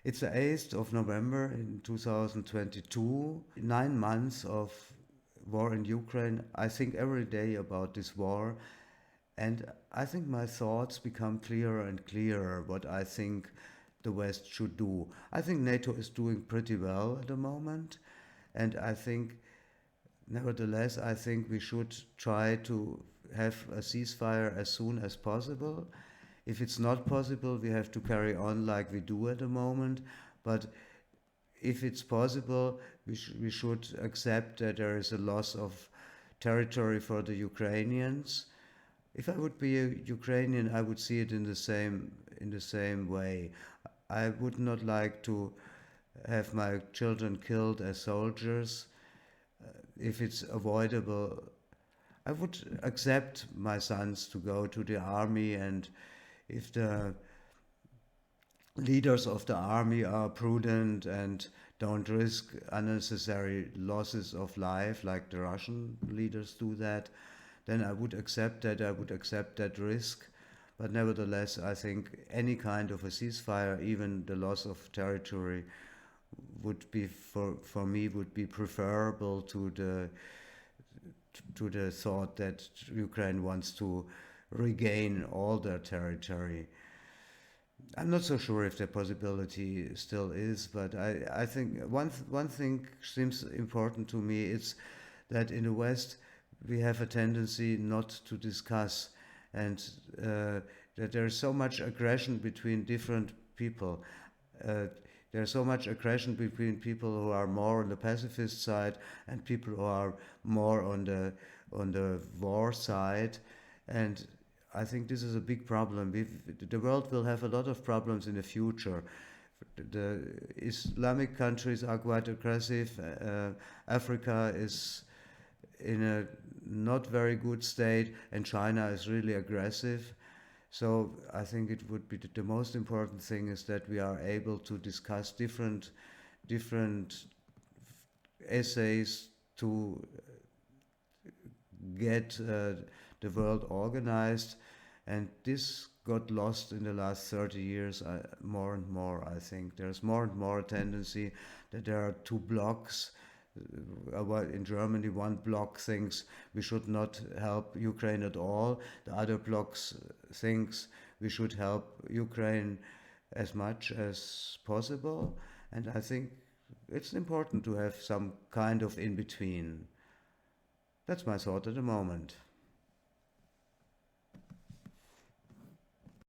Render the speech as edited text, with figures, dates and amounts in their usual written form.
It's the 8th of November in 2022, 9 months of war in Ukraine. I think every day about this war, and I think my thoughts become clearer and clearer what I think the West should do. I think NATO is doing pretty well at the moment, and I think, nevertheless, I think we should try to have a ceasefire as soon as possible. If it's not possible, we have to carry on like we do at the moment. But if it's possible, we should accept that there is a loss of territory for the Ukrainians. If I would be a Ukrainian, I would see it in the same way. I would not like to have my children killed as soldiers. If it's avoidable, I would accept my sons to go to the army, and if the leaders of the army are prudent and don't risk unnecessary losses of life like the Russian leaders do that, then I would accept that. I would accept that risk. But nevertheless, I think any kind of a ceasefire, even the loss of territory, would be for me would be preferable to the thought that Ukraine wants to regain all their territory. I'm not so sure if the possibility still is, but I think one thing seems important to me. It's that in the West we have a tendency not to discuss, and that there is so much aggression between different people. Uh, there's so much aggression between people who are more on the pacifist side and people who are more on the war side, and I think this is a big problem. The world will have a lot of problems in the future. The Islamic countries are quite aggressive. Africa is in a not very good state, and China is really aggressive. So I think it would be the most important thing is that we are able to discuss different essays to get the world organized, and this got lost in the last 30 years more and more. I think there's more and more a tendency that there are two blocks. In Germany, one bloc thinks we should not help Ukraine at all. The other bloc thinks we should help Ukraine as much as possible. And I think it's important to have some kind of in between. That's my thought at the moment.